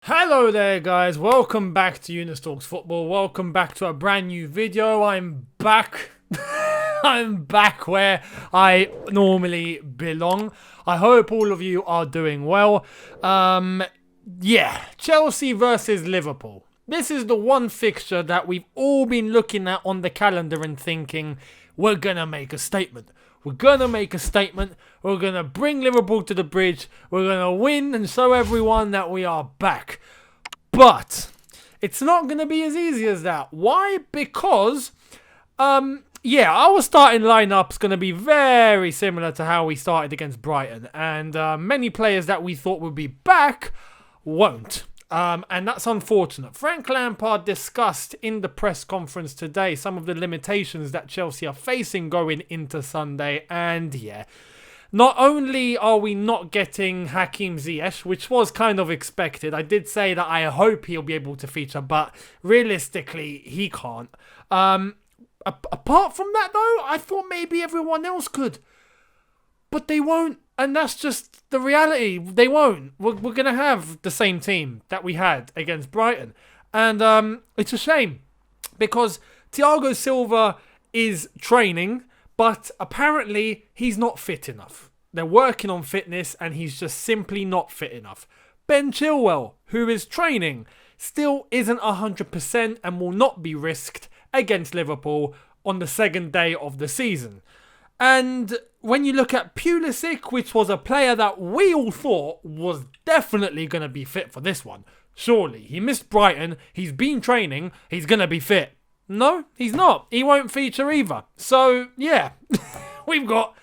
Hello there guys, welcome back to Younes Talks Football, welcome back to a brand new video. I'm back, I'm back where I normally belong. I hope all of you are doing well. Chelsea versus Liverpool. This is the one fixture that we've all been looking at on the calendar and thinking, we're gonna make a statement. We're going to make a statement. We're going to bring Liverpool to the bridge. We're going to win and show everyone that we are back. But it's not going to be as easy as that. Why? Because, our starting lineup's going to be very similar to how we started against Brighton. And many players that we thought would be back won't. And that's unfortunate. Frank Lampard discussed in the press conference today some of the limitations that Chelsea are facing going into Sunday. And not only are we not getting Hakim Ziyech, which was kind of expected. I did say that I hope he'll be able to feature, but realistically, he can't. Apart from that, though, I thought maybe everyone else could. But they won't. And that's just the reality. They won't. We're going to have the same team that we had against Brighton. And it's a shame because Thiago Silva is training, but apparently he's not fit enough. They're working on fitness and he's just simply not fit enough. Ben Chilwell, who is training, still isn't 100% and will not be risked against Liverpool on the second day of the season. And when you look at Pulisic, which was a player that we all thought was definitely going to be fit for this one. Surely. He missed Brighton. He's been training. He's going to be fit. No, he's not. He won't feature either. So, we've got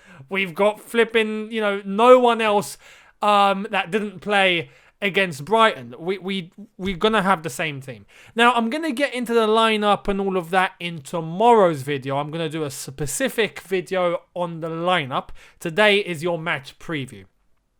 flipping, no one else that didn't play against Brighton. We're going to have the same team. Now, I'm going to get into the lineup and all of that in tomorrow's video. I'm going to do a specific video on the lineup. Today is your match preview.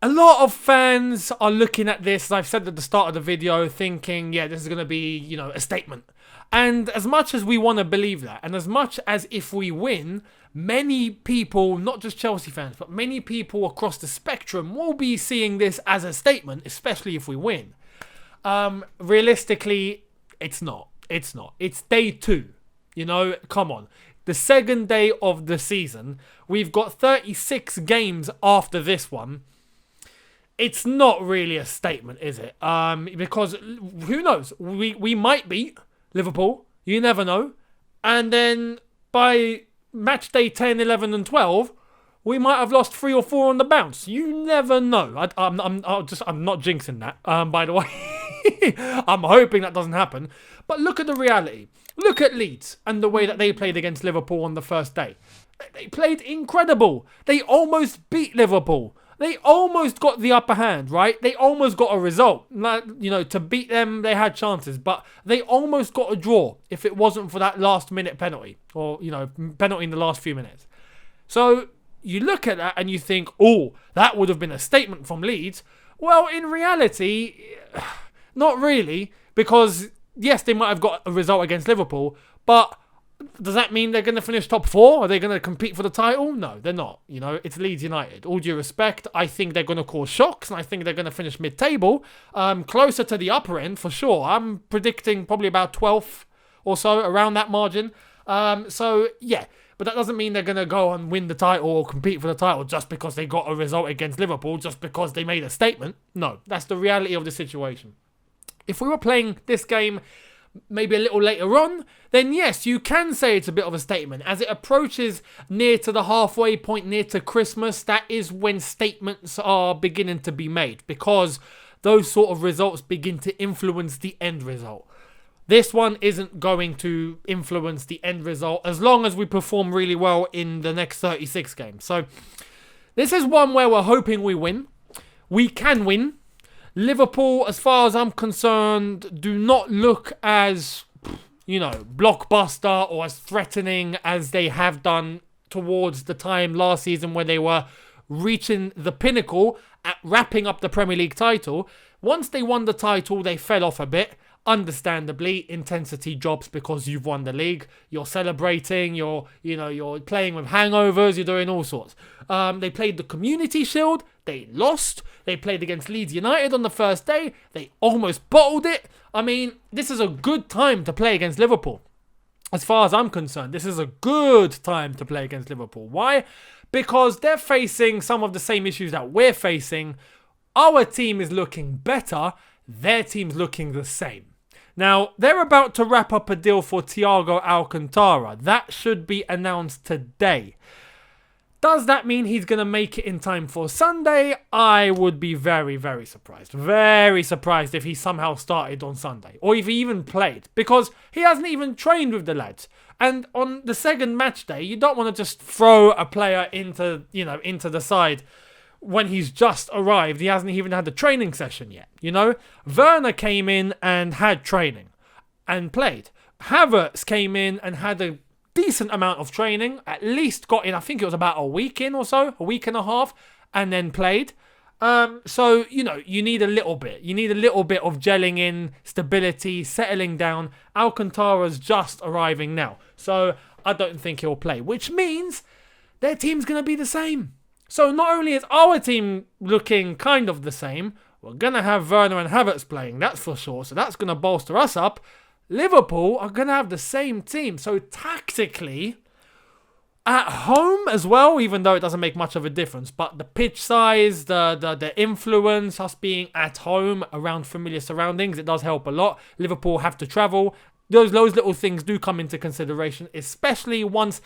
A lot of fans are looking at this, I've said at the start of the video, thinking, this is going to be, a statement. And as much as we want to believe that, and as much as if we win, many people, not just Chelsea fans, but many people across the spectrum will be seeing this as a statement, especially if we win. Realistically, it's not. It's not. It's day 2. Come on. The second day of the season. We've got 36 games after this one. It's not really a statement, is it? Because who knows? We might beat Liverpool. You never know. And then by match day 10, 11 and 12, we might have lost 3 or 4 on the bounce. You never know. I'm not jinxing that, by the way. I'm hoping that doesn't happen. But look at the reality. Look at Leeds and the way that they played against Liverpool on the first day. They played incredible. They almost beat Liverpool. They almost got the upper hand, right? They almost got a result. To beat them, they had chances. But they almost got a draw if it wasn't for that last-minute penalty. Or, penalty in the last few minutes. So, you look at that and you think, that would have been a statement from Leeds. Well, in reality, not really. Because, yes, they might have got a result against Liverpool. But does that mean they're going to finish top 4? Are they going to compete for the title? No, they're not. It's Leeds United. All due respect, I think they're going to cause shocks, and I think they're going to finish mid-table, closer to the upper end for sure. I'm predicting probably about 12th or so, around that margin. But that doesn't mean they're going to go and win the title or compete for the title just because they got a result against Liverpool, just because they made a statement. No, that's the reality of the situation. If we were playing this game maybe a little later on, then yes, you can say it's a bit of a statement. As it approaches near to the halfway point, near to Christmas, that is when statements are beginning to be made, because those sort of results begin to influence the end result. This one isn't going to influence the end result as long as we perform really well in the next 36 games. So this is one where we're hoping we win. We can win. Liverpool, as far as I'm concerned, do not look as, blockbuster or as threatening as they have done towards the time last season when they were reaching the pinnacle at wrapping up the Premier League title. Once they won the title, they fell off a bit. understandably, intensity drops because you've won the league. You're celebrating. You're playing with hangovers. You're doing all sorts. They played the Community Shield. They lost. They played against Leeds United on the first day. They almost bottled it. I mean, this is a good time to play against Liverpool. As far as I'm concerned, this is a good time to play against Liverpool. Why? Because they're facing some of the same issues that we're facing. Our team is looking better. Their team's looking the same. Now, they're about to wrap up a deal for Thiago Alcantara. That should be announced today. Does that mean he's going to make it in time for Sunday? I would be very, very surprised. Very surprised if he somehow started on Sunday. Or if he even played. Because he hasn't even trained with the lads. And on the second match day, you don't want to just throw a player into the side when he's just arrived. He hasn't even had the training session yet, Werner came in and had training and played. Havertz came in and had a decent amount of training, at least got in, I think it was about a week in or so, a week and a half, and then played. So, you need a little bit. You need a little bit of gelling in, stability, settling down. Alcantara's just arriving now. So, I don't think he'll play, which means their team's going to be the same. So, not only is our team looking kind of the same, we're going to have Werner and Havertz playing, that's for sure. So, that's going to bolster us up. Liverpool are going to have the same team. So, tactically, at home as well, even though it doesn't make much of a difference, but the pitch size, the influence, us being at home around familiar surroundings, it does help a lot. Liverpool have to travel. Those little things do come into consideration, especially once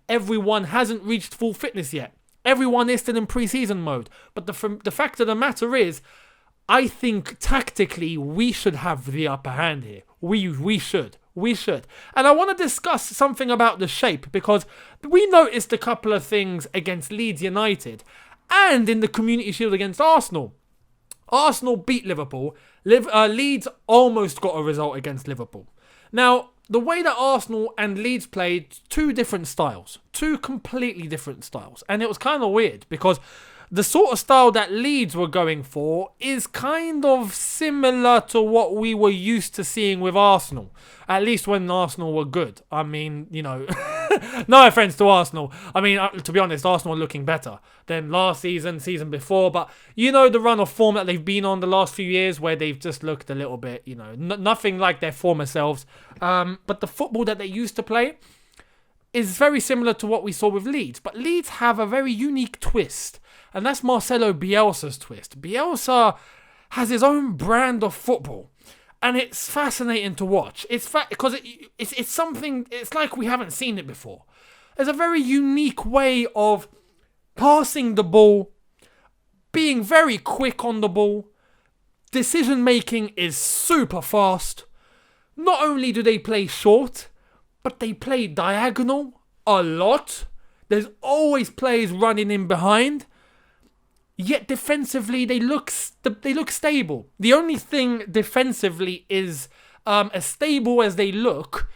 everyone hasn't reached full fitness yet. Everyone is still in pre-season mode. But the fact of the matter is, I think tactically we should have the upper hand here. We should. And I want to discuss something about the shape, because we noticed a couple of things against Leeds United and in the Community Shield against Arsenal. Arsenal beat Liverpool. Leeds almost got a result against Liverpool. Now, the way that Arsenal and Leeds played, two different styles. Two completely different styles. And it was kind of weird because the sort of style that Leeds were going for is kind of similar to what we were used to seeing with Arsenal. At least when Arsenal were good. I mean, no offence to Arsenal. I mean, to be honest, Arsenal are looking better than last season before. But the run of form that they've been on the last few years where they've just looked a little bit, nothing like their former selves. But the football that they used to play is very similar to what we saw with Leeds. But Leeds have a very unique twist. And that's Marcelo Bielsa's twist. Bielsa has his own brand of football. And it's fascinating to watch. Because it's something, it's like we haven't seen it before. There's a very unique way of passing the ball, being very quick on the ball. Decision making is super fast. Not only do they play short, but they play diagonal a lot. There's always players running in behind. Yet defensively, they look stable. The only thing defensively is, as stable as they look,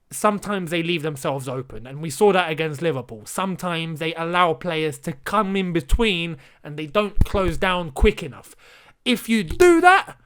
sometimes they leave themselves open. And we saw that against Liverpool. Sometimes they allow players to come in between and they don't close down quick enough. If you do that,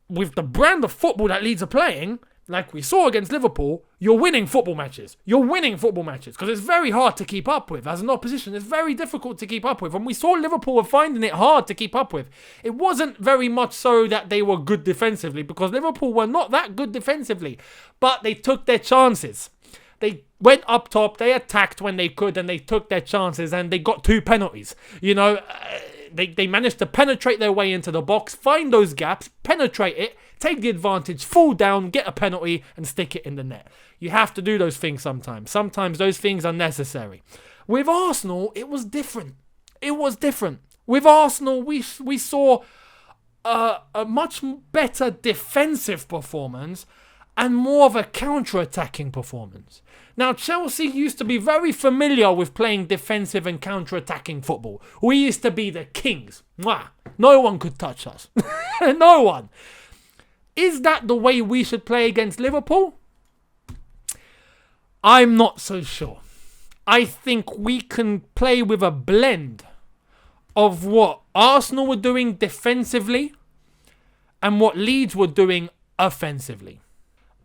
with the brand of football that Leeds are playing, like we saw against Liverpool, you're winning football matches. Because it's very hard to keep up with. As an opposition, it's very difficult to keep up with. And we saw Liverpool were finding it hard to keep up with. It wasn't very much so that they were good defensively, because Liverpool were not that good defensively. But they took their chances. They went up top, they attacked when they could, and they took their chances, and they got 2 penalties. They managed to penetrate their way into the box, find those gaps, penetrate it, take the advantage, fall down, get a penalty, and stick it in the net. You have to do those things sometimes. Sometimes those things are necessary. With Arsenal, it was different. With Arsenal, we saw a much better defensive performance and more of a counter-attacking performance. Now, Chelsea used to be very familiar with playing defensive and counter-attacking football. We used to be the kings. Mwah. No one could touch us. No one. Is that the way we should play against Liverpool? I'm not so sure. I think we can play with a blend of what Arsenal were doing defensively and what Leeds were doing offensively.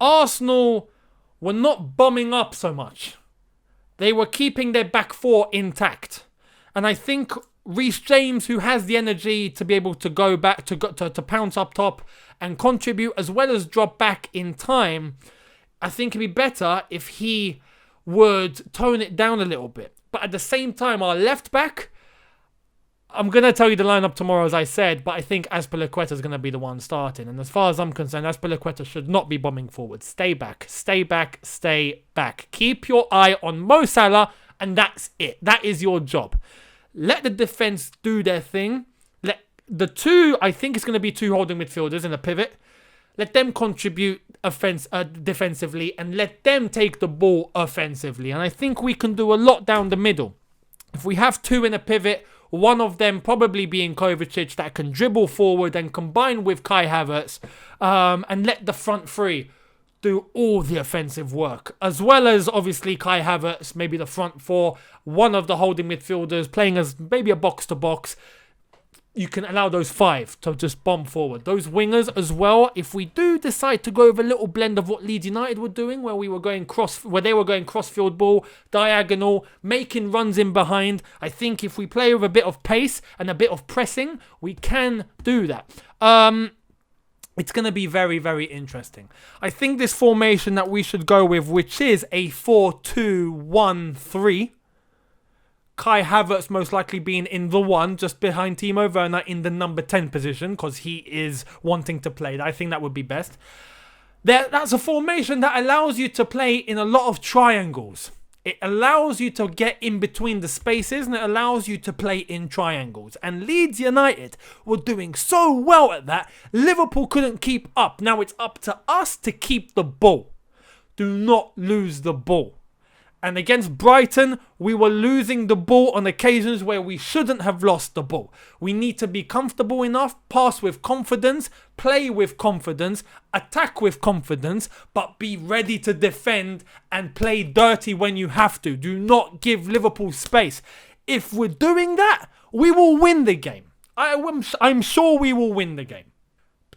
Arsenal were not bombing up so much. They were keeping their back four intact. And I think Reece James, who has the energy to be able to go back, to pounce up top and contribute as well as drop back in time, I think it'd be better if he would tone it down a little bit. But at the same time, our left back, I'm going to tell you the lineup tomorrow, as I said, but I think Azpilicueta is going to be the one starting. And as far as I'm concerned, Azpilicueta should not be bombing forward. Stay back, stay back, stay back. Keep your eye on Mo Salah, and that's it. That is your job. Let the defence do their thing. Let the two, I think it's going to be two holding midfielders in a pivot. Let them contribute defensively, and let them take the ball offensively. And I think we can do a lot down the middle. If we have two in a pivot, one of them probably being Kovacic that can dribble forward and combine with Kai Havertz, and let the front three do all the offensive work, as well as obviously Kai Havertz, maybe the front four, one of the holding midfielders playing as maybe a box-to-box. You can allow those five to just bomb forward. Those wingers as well, if we do decide to go with a little blend of what Leeds United were doing, where they were going cross-field ball, diagonal, making runs in behind, I think if we play with a bit of pace and a bit of pressing, we can do that. It's going to be very, very interesting. I think this formation that we should go with, which is a 4-2-1-3, Kai Havertz most likely being in the 1, just behind Timo Werner in the number 10 position, because he is wanting to play. I think that would be best. That's a formation that allows you to play in a lot of triangles. It allows you to get in between the spaces, and it allows you to play in triangles. And Leeds United were doing so well at that, Liverpool couldn't keep up. Now it's up to us to keep the ball. Do not lose the ball. And against Brighton, we were losing the ball on occasions where we shouldn't have lost the ball. We need to be comfortable enough, pass with confidence, play with confidence, attack with confidence, but be ready to defend and play dirty when you have to. Do not give Liverpool space. If we're doing that, we will win the game. I'm sure we will win the game.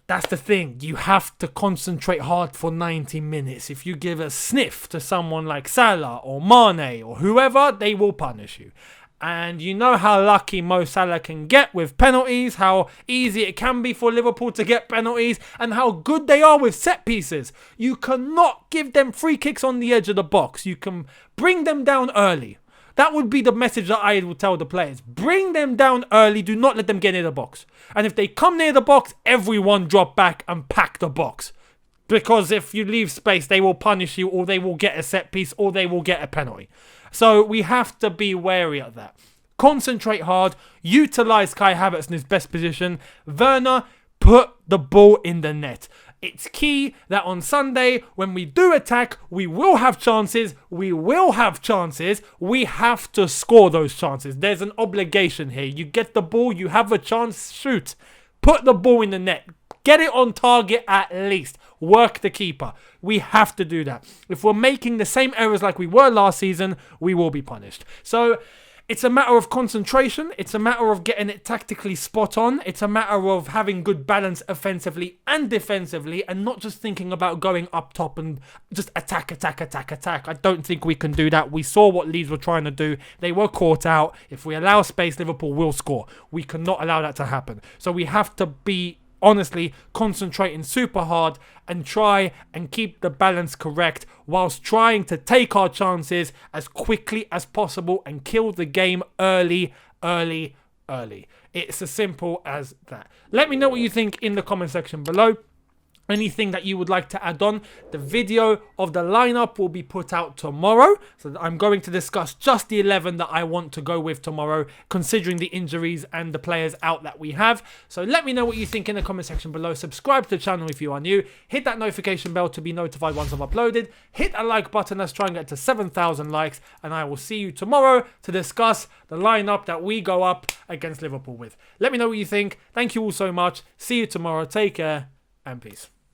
That's the thing. You have to concentrate hard for 90 minutes. If you give a sniff to someone like Salah or Mane or whoever, they will punish you. And you know how lucky Mo Salah can get with penalties, how easy it can be for Liverpool to get penalties, and how good they are with set pieces. You cannot give them free kicks on the edge of the box. You can bring them down early. That would be the message that I would tell the players. Bring them down early. Do not let them get near the box. And if they come near the box, everyone drop back and pack the box. Because if you leave space, they will punish you, or they will get a set piece, or they will get a penalty. So we have to be wary of that. Concentrate hard. Utilise Kai Havertz in his best position. Werner, put the ball in the net. It's key that on Sunday, when we do attack, we will have chances. We have to score those chances. There's an obligation here. You get the ball, you have a chance, shoot. Put the ball in the net. Get it on target at least. Work the keeper. We have to do that. If we're making the same errors like we were last season, we will be punished. So it's a matter of concentration. It's a matter of getting it tactically spot on. It's a matter of having good balance offensively and defensively, and not just thinking about going up top and just attack. I don't think we can do that. We saw what Leeds were trying to do. They were caught out. If we allow space, Liverpool will score. We cannot allow that to happen. So we have to be honestly concentrating super hard and try and keep the balance correct whilst trying to take our chances as quickly as possible and kill the game early. It's as simple as that. Let me know what you think in the comment section below. Anything that you would like to add on. The video of the lineup will be put out tomorrow. So I'm going to discuss just the 11 that I want to go with tomorrow, considering the injuries and the players out that we have. So let me know what you think in the comment section below. Subscribe to the channel if you are new. Hit that notification bell to be notified once I've uploaded. Hit that like button. Let's try and get to 7,000 likes. And I will see you tomorrow to discuss the lineup that we go up against Liverpool with. Let me know what you think. Thank you all so much. See you tomorrow. Take care and peace.